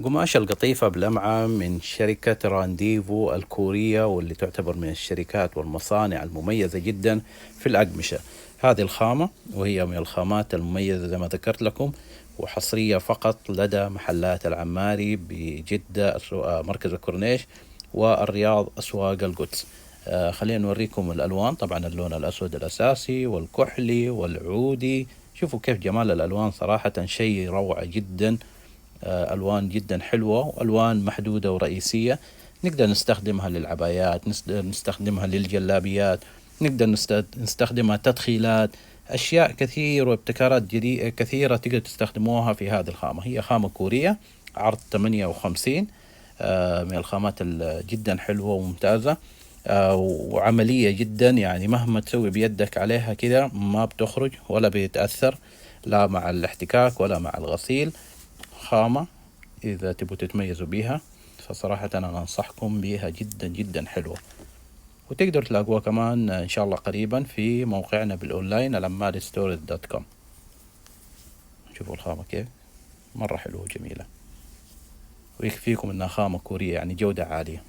قماش القطيفة بلمعة من شركة رانديفو الكورية، واللي تعتبر من الشركات والمصانع المميزة جدا في الأقمشة. هذه الخامة وهي من الخامات المميزة زي ما ذكرت لكم، وحصرية فقط لدى محلات العماري بجدة مركز الكورنيش، والرياض أسواق القدس. خلينا نوريكم الألوان. طبعا اللون الأسود الأساسي والكحلي والعودي، شوفوا كيف جمال الألوان، صراحة شيء روعة جدا. ألوان جدا حلوة وألوان محدودة ورئيسية، نقدر نستخدمها للعبايات، نستخدمها للجلابيات، نقدر نستخدمها تدخيلات، أشياء كثير وابتكارات جديدة كثيرة تقدر تستخدموها في هذه الخامة. هي خامة كورية، عرض 58، من الخامات جدا حلوة وممتازة، وعملية جدا. يعني مهما تسوي بيدك عليها كده ما بتخرج ولا بيتأثر، لا مع الاحتكاك ولا مع الغسيل. خامة إذا تبوا تتميزوا بيها فصراحة أنا أنصحكم بيها، جدا جدا حلوة. وتقدروا تلاقوها كمان إن شاء الله قريبا في موقعنا بالأونلاين العمارستورز.com. شوفوا الخامة كيف مرة حلوة وجميلة، ويكفيكم إنها خامة كورية، يعني جودة عالية.